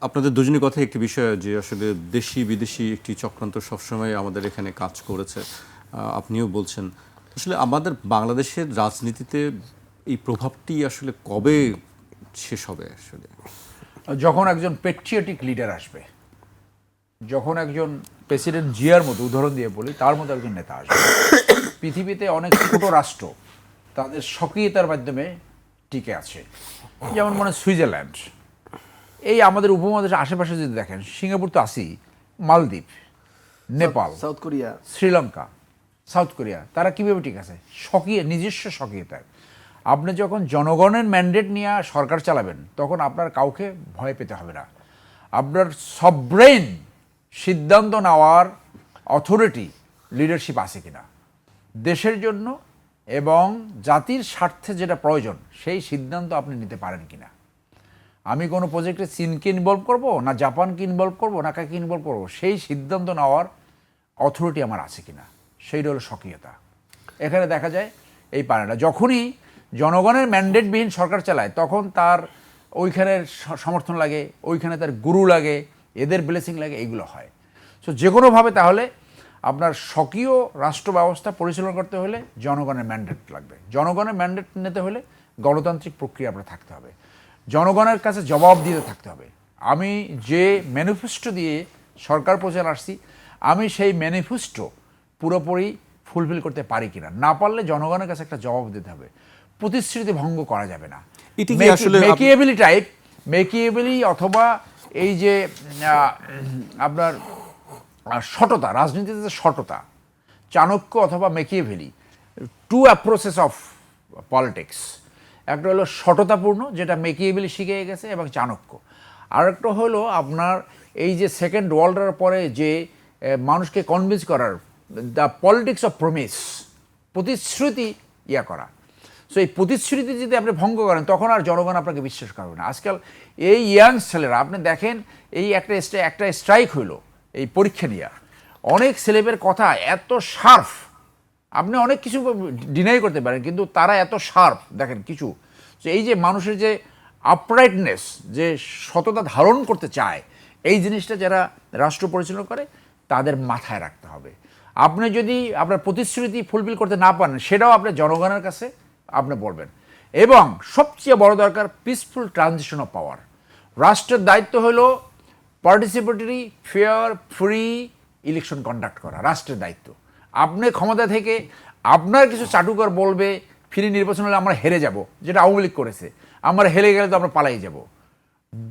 আপনাদের দুজনের কথা একটি বিষয় যে আসলে দেশি বিদেশি একটি চক্রান্ত সবসময় আমাদের এখানে কাজ করেছে, আপনিও বলছেন। আসলে আমাদের বাংলাদেশের রাজনীতিতে এই প্রভাবটি আসলে কবে শেষ হবে আসলে? যখন একজন পেট্রিয়টিক লিডার আসবে, যখন একজন প্রেসিডেন্ট জিয়ার মতো, উদাহরণ দিয়ে বলি, তার মতো একজন নেতা আসবে। পৃথিবীতে অনেক ছোট রাষ্ট্র তাদের সক্রিয়তার মাধ্যমে টিকে আছে, যেমন মনে সুইজারল্যান্ড। এই আমাদের উপমহাদেশের আশেপাশে যদি দেখেন, সিঙ্গাপুর তো আছেই, মালদ্বীপ, Nepal, south Korea, Sri Lanka, south Korea, তারা কীভাবে ঠিক আছে? স্বকীয়, নিজস্ব স্বকীয়তায়। আপনি যখন জনগণের ম্যান্ডেট নিয়ে সরকার চালাবেন, তখন আপনার কাউকে ভয় পেতে হবে না। আপনার সবরেন সিদ্ধান্ত নেওয়ার অথরিটি, লিডারশিপ আছে কিনা, দেশের জন্য এবং জাতির স্বার্থে যেটা প্রয়োজন সেই সিদ্ধান্ত আপনি নিতে পারেন কিনা। আমি কোনো প্রজেক্টে চীনকে ইনভলভ করব না জাপানকে ইনভলভ করব না কাকে ইনভলভ করব, সেই সিদ্ধান্ত নেওয়ার অথরিটি আমার আছে কিনা, সেইটা হলো স্বকীয়তা। এখানে দেখা যায় এই পারে না। যখনই জনগণের ম্যান্ডেটবিহীন সরকার চালায়, তখন তার ওইখানের সমর্থন লাগে, ওইখানে তার গুরু লাগে, এদের ব্লেসিং লাগে, এইগুলো হয়। সো যে কোনোভাবে তাহলে আপনার স্বকীয় রাষ্ট্র ব্যবস্থা পরিচালনা করতে হলে জনগণের ম্যান্ডেট লাগবে। জনগণের ম্যান্ডেট নিতে হলে গণতান্ত্রিক প্রক্রিয়া আপনার থাকতে হবে, জনগণের কাছে জবাব দিতে থাকতে হবে। আমি যে ম্যানিফেস্টো দিয়ে সরকার পরিচালনা আসছি, আমি সেই ম্যানিফেস্টো পুরোপুরি ফুলফিল করতে পারি কিনা, না পারলে জনগণের কাছে একটা জবাব দিতে হবে। প্রতিশ্রুতি ভঙ্গ করা যাবে না। মেকিয়েবেলি টাইপ, মেকিয়েবেলি অথবা এই যে আপনার সততা, রাজনীতিতে সততা, চাণক্য অথবা মেকিয়েভেলি, টু অ্যাপ্রোচেস অফ পলিটিক্স। একটা হলো সততাপূর্ণ, যেটা মেকিয়েভেলি শিখে গেছে, এবং চাণক্য। আর একটা হলো আপনার এই যে সেকেন্ড ওয়ার্ল্ড ওয়ারের পরে যে মানুষকে কনভিন্স করার, দ্য পলিটিক্স অফ প্রমিস, প্রতিশ্রুতি ইয়া করা। সো এই প্রতিশ্রুতি যদি আপনি ভঙ্গ করেন, তখন আর জনগণ আপনাকে বিশ্বাস করবে না। আজকাল এই ইয়াং ছেলেরা, আপনি দেখেন, এই একটা স্ট্রাইক হইলো এই পরীক্ষা নিয়ে, অনেক ছেলেমেয়ের কথা এত শার্প, আপনি অনেক কিছু ডিনাই করতে পারেন, কিন্তু তারা এত শার্প দেখেন কিছু, যে এই যে মানুষের যে আপরাইটনেস, যে সততা ধারণ করতে চায়, এই জিনিসটা যারা রাষ্ট্র পরিচালনা করে তাদের মাথায় রাখতে হবে। আপনি যদি আপনার প্রতিশ্রুতি ফুলফিল করতে না পারেন, সেটাও আপনি জনগণের কাছে আপনি বলবেন। এবং সবচেয়ে বড় দরকার পিসফুল ট্রানজিশন অফ পাওয়ার। রাষ্ট্রের দায়িত্ব হলো participatory, fair, free election conduct করা, রাষ্ট্রের দায়িত্ব। আপনি ক্ষমতা থেকে আপনার কিছু চাটুকার বলবে ফ্রি নির্বাচন হলে আমরা হেরে যাব, যেটা আওয়ামী লীগ করেছে, আমরা হেরে গেলে তো আমরা পালাই যাব।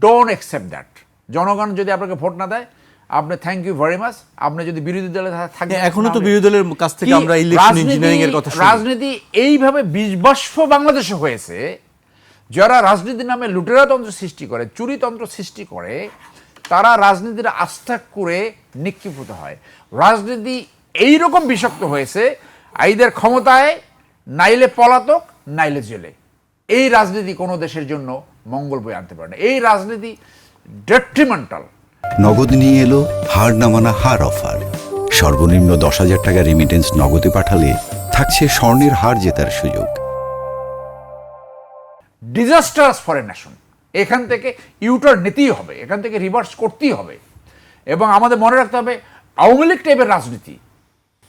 Don't accept that. জনগণ যদি আপনাকে ভোট না দেয়, আপনি থ্যাংক ইউ ভেরি মাচ। আপনি যদি বিরোধী দলে থাকেন, এখনো তো বিরোধী দলের কাছ থেকে আমরা ইলেকশন ইঞ্জিনিয়ারিং এর কথা শুনি। রাজনীতি এইভাবে বিষবাষ্প বাংলাদেশে হয়েছে, যারা রাজনীতির নামে লুটেরাতন্ত্র সৃষ্টি করে, চুরিতন্ত্র সৃষ্টি করে, তারা রাজনীতির আস্থা করে নিক্ষিপ্ত হয়। রাজনীতি এইরকম বিষাক্ত হয়েছে, আইদের ক্ষমতায়, নাইলে পলাতক, নাইলে জেলে। এই রাজনীতি কোনো দেশের জন্য মঙ্গল বয়ে আনতে পারে না। এই রাজনীতি ডেট্রিমেন্টাল। নগদ নিয়ে এলো হার না মানা হার অফার। সর্বনিম্ন 10,000 টাকা রেমিটেন্স নগদে পাঠালে থাকছে স্বর্ণের হার জেতার সুযোগ। Disasters for a nation. এখান থেকে ইউটার্ন নিতেই হবে, এখান থেকে রিভার্স করতেই হবে। এবং আমাদের মনে রাখতে হবে, আওয়ামী লীগ টাইপের রাজনীতি,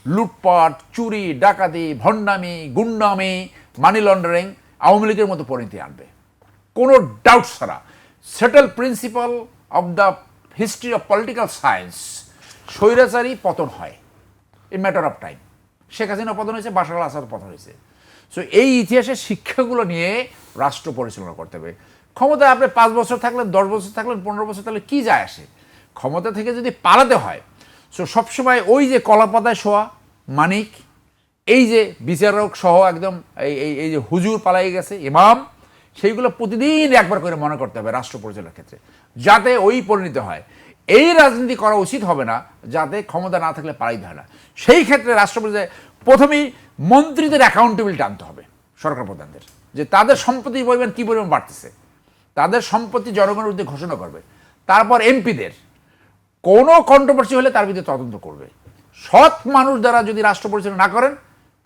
লুটপাট, চুরি, ডাকাতি, ভণ্ডামি, গুন্ডামি, মানি লন্ডারিং আওয়ামী লীগের মতো পরিণতি আনবে, কোনো ডাউট ছাড়া। Settle principal of the history of political science, স্বৈরাচারী পতন হয় in matter of time. Sheikh Hasina পতন হয়েছে, বাশার আল আসাদ পতন হয়েছে। সো এই ইতিহাসের শিক্ষাগুলো নিয়ে রাষ্ট্র পরিচালনা করতে হবে। ক্ষমতায় আপনি 5 বছর থাকলেন, 10 বছর থাকলেন, 15 বছর থাকলে কী যায় আসে? ক্ষমতা থেকে যদি পালাতে হয়, সো সবসময় ওই যে কলাপাতায় শোয়া মানিক, এই যে বিচারক সহ একদম এই যে হুজুর পালাই গেছে, ইমাম, সেইগুলো প্রতিদিন একবার করে মনে করতে হবে রাষ্ট্র পরিচালনার ক্ষেত্রে, যাতে ওই পরিণত হয়। এই রাজনীতি করা উচিত হবে না যাতে ক্ষমতা না থাকলে পালাইতে হয় না। সেই ক্ষেত্রে রাষ্ট্র পরিচালনায় প্রথমেই মন্ত্রীদের অ্যাকাউন্টেবিলিটি আনতে হবে, সরকার প্রধানদের, যে তাদের সম্পত্তির পরিমাণ কী পরিমাণ বাড়তেছে, তাদের সম্পত্তি জনগণের বিরুদ্ধে ঘোষণা করবে। তারপর এমপিদের কোনো কন্ট্রোভার্সি হলে তার বিরুদ্ধে তদন্ত করবে। সৎ মানুষ দ্বারা যদি রাষ্ট্র পরিচালনা না করেন,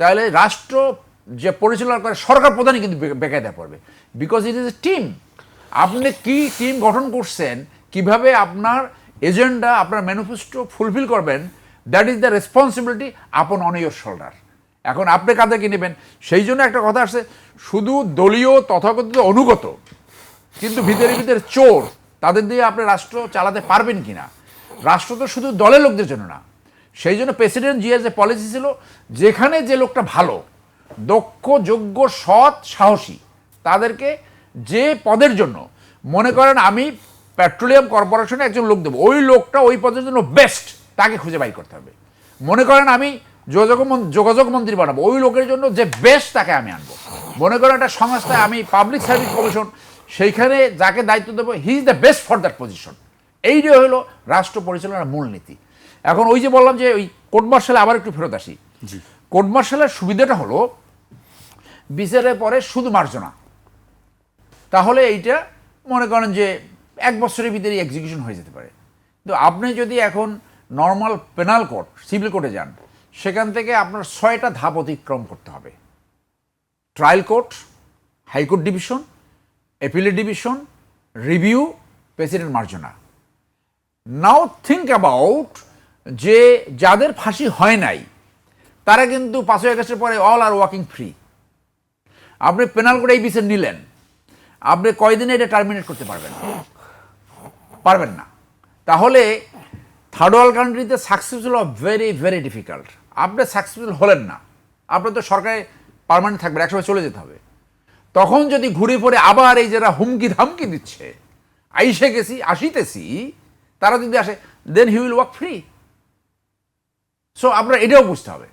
তাহলে রাষ্ট্র যে পরিচালনা করে সরকার প্রধানই কিন্তু বেকায়দায় পড়বে, because it is a team. আপনি কি টিম গঠন করছেন, কিভাবে আপনার এজেন্ডা, আপনার ম্যানিফেস্টো ফুলফিল করবেন, দ্যাট ইজ দ্য রেসপন্সিবিলিটি আপন অন ইয়োর শোল্ডার। এখন আপনি কাঁধে নেবেন। সেই জন্য একটা কথা আসছে, শুধু দলীয় তথাকথিত অনুগত কিন্তু ভিতরে ভিতরে চোর, তাদের দিয়ে আপনি রাষ্ট্র চালাতে পারবেন কিনা? রাষ্ট্র তো শুধু দলের লোকদের জন্য না। সেই জন্য প্রেসিডেন্ট জিয়ার যে পলিসি ছিল, যেখানে যে লোকটা ভালো, দক্ষ, যোগ্য, সৎ, সাহসী, তাদেরকে যে পদের জন্য মনে করেন আমি পেট্রোলিয়াম কর্পোরেশনে একজন লোক দেবো, ওই লোকটা ওই পদের জন্য বেস্ট, তাকে খুঁজে বাই করতে হবে। মনে করেন আমি যোগাযোগ মন্ত্রী বানাবো, ওই লোকের জন্য যে বেস্ট তাকে আমি আনবো। মনে করেন একটা সংস্থায় আমি পাবলিক সার্ভিস কমিশন, সেইখানে যাকে দায়িত্ব দেবো, he is the best for that position. এইটাই হলো রাষ্ট্র পরিচালনার মূলনীতি। এখন ওই যে বললাম যে ওই কোর্ট মার্শালে আবার একটু ফেরত আসি। কোর্ট মার্শালের সুবিধাটা হলো বিচারের পরে শুধু মার্জনা, তাহলে এইটা মনে করেন যে 1 বছরের ভিতরে এক্সিকিউশন হয়ে যেতে পারে। কিন্তু আপনি যদি এখন নর্মাল পেনাল কোর্ট, সিভিল কোর্টে যান, সেখান থেকে আপনার 6টা ধাপ অতিক্রম করতে হবে। Trial court, high court division, appellate division, review, president মার্জনা। নাও থিঙ্ক অ্যাবাউট যে যাদের ফাঁসি হয় নাই, তারা কিন্তু 5ই আগস্টের পরে অল আর ওয়াকিং ফ্রি। আপনি পেনাল কোর্টে এই বিচার নিলেন, আপনি কয়দিনে এটা টার্মিনেট করতে পারবেন না। তাহলে থার্ড ওয়ার্ল্ড কান্ট্রিতে সাকসেসফুল ভেরি ভেরি ডিফিকাল্ট। আপনি সাকসেসফুল হলেন না, আপনি তো সরকারে পার্মানেন্ট থাকবেন, একসময় চলে যেতে হবে। তখন যদি ঘুরে পড়ে আবার এই যারা হুমকি ধামকি দিচ্ছে, আইসে গেছি, আসিতেছি, তারা যদি আসে, then he will walk free. So আপনার এটাও বুঝতে হবে।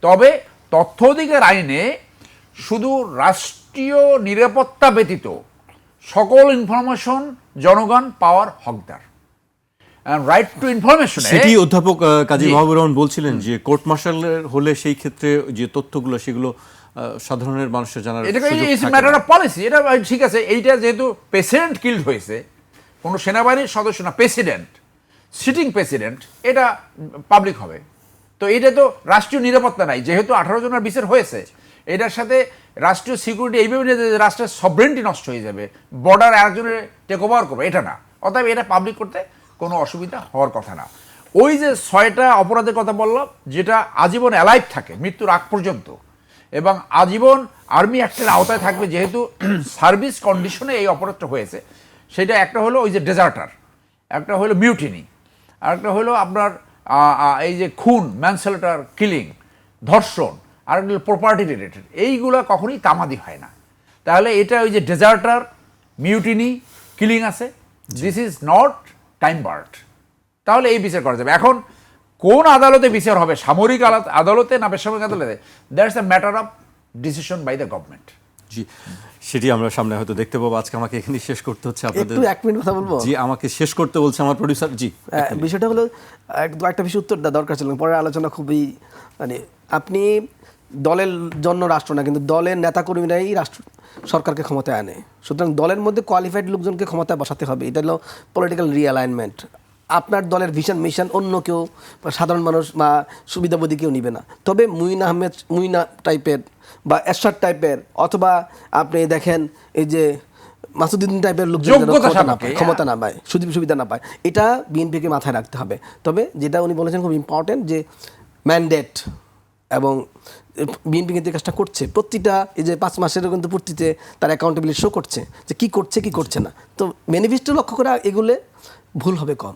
তবে তথ্য অধিকার আইনে শুধু রাষ্ট্রীয় নিরাপত্তা ব্যতীত সকল ইনফরমেশন জনগণ পাওয়ার হকদার। রাইট টু ইনফরমেশন, সেটি অধ্যাপক কাজী মাহবুবুর রহমান বলছিলেন যে কোর্ট মার্শালের হলে সেই ক্ষেত্রে যে তথ্যগুলো সেগুলো সাধারণের মানুষের জানার এটা সুযোগ ইজ থাকে ম্যাটার না। Of policy. এটা ঠিক আছে, এইটা যেহেতু প্রেসিডেন্ট কিল্ড হয়েছে, কোনো সেনাবাহিনীর সদস্য না, প্রেসিডেন্ট, সিটিং প্রেসিডেন্ট, এটা পাবলিক হবে। তো এটা তো রাষ্ট্রীয় নিরাপত্তা নাই, যেহেতু 18 জনের বিচার হয়েছে, এটার সাথে রাষ্ট্রীয় সিকিউরিটি এইভাবে নিয়ে যে রাষ্ট্রের সভরেন্টি নষ্ট হয়ে যাবে, বর্ডার আরেকজনের টেক ওভার করবে, এটা না। অতএব এটা পাবলিক করতে কোনো অসুবিধা হওয়ার কথা না। ওই যে 6টা অপরাধের কথা বললাম, যেটা আজীবন অ্যালাইভ থাকে মৃত্যুর আগ পর্যন্ত, এবং আজীবন আর্মি অ্যাক্টের আওতায় থাকবে, যেহেতু সার্ভিস কন্ডিশনে এই অপরাধটা হয়েছে। সেটা একটা হলো ওই যে ডেজার্টার, একটা হলো মিউটিনি, আর একটা হলো আপনার এই যে খুন, ম্যানসেলেটার, কিলিং, ধর্ষণ, আর একটা হলো প্রপার্টি রিলেটেড। এইগুলা কখনোই তামাদি হয় না। তাহলে এটা ওই যে ডেজার্টার, মিউটিনি, কিলিং আছে, this is not time bird, তাহলে এই বিচার করা যাবে। এখন কোন আদালতে বিচার হবে, সামরিক আদালতে না বেসামরিক আদালতে, that's a matter of decision by the government. জি, সেটি আমরা সামনে হয়তো দেখতে পাবো। আজকে আমাকে এখানে শেষ করতে হচ্ছে আপনাদের। একটু 1 মিনিট কথা বলবো। জি, আমাকে শেষ করতে বলছে আমার প্রোডিউসার। জি, বিষয়টা হলো একটা বিষয় উত্তর দেওয়া দরকার ছিল, পরের আলোচনা খুবই মানে আপনি দলের জন্য রাষ্ট্র না, কিন্তু দলের নেতাকর্মীরাই রাষ্ট্র সরকারকে ক্ষমতায় আনে। সুতরাং দলের মধ্যে কোয়ালিফাইড লোকজনকে ক্ষমতায় বসাতে হবে, এটা হলো পলিটিক্যাল রিঅ্যালাইনমেন্ট। আপনার দলের ভিশন মিশন অন্য কেউ বা সাধারণ মানুষ বা সুবিধাবোধী কেউ নিবে না। তবে মুইনা টাইপের বা এরশাদ টাইপের, অথবা আপনি দেখেন এই যে মাসুদ্দিন টাইপের লোকজন ক্ষমতা না পায়, সুবিধা না পায়, এটা বিএনপিকে মাথায় রাখতে হবে। তবে যেটা উনি বলেছেন খুব ইম্পর্টেন্ট, যে ম্যান্ডেট, এবং বিএনপি কিন্তু কাজটা করছে, প্রতিটা এই যে 5 মাসেরও কিন্তু পূর্তিতে তার অ্যাকাউন্টেবিলিটি শো করছে যে কি করছে কি করছে না। তো ম্যানিফেস্টো লক্ষ্য করে এগুলো ভুল হবে কম।